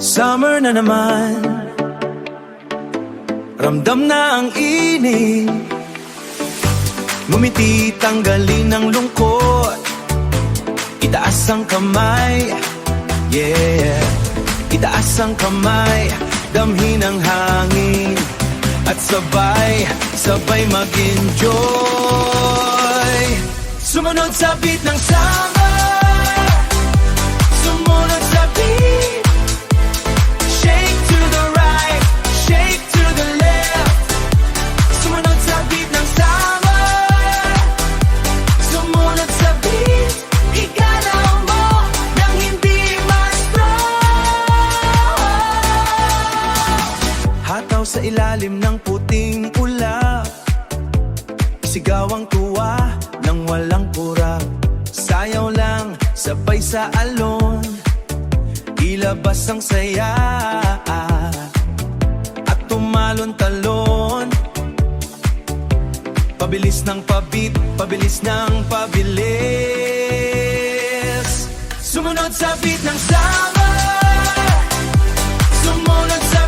Summer na naman, ramdam na ang init. Ngumiti, tanggalin ang lungkot. Itaas ang kamay, yeah. Itaas ang kamay, damhin ang hangin. At sabay, sabay mag-enjoy. Sumunod sa beat ng summer, sumunod sa beat. Shake to the right, shake to the left. Sumunod sa beat ng summer, sumunod sa beat. Igalaw mo nang hindi ma-strong. Hataw sa ilalim ng puting ulap, sigaw ang tuwa nang walang pura. Sayaw lang, sabay sa alon, ilabas ang saya at tumalon-talon. Pabilis ng pabit, pabilis ng pabilis. Sumunod sa beat ng summer, sumunod sa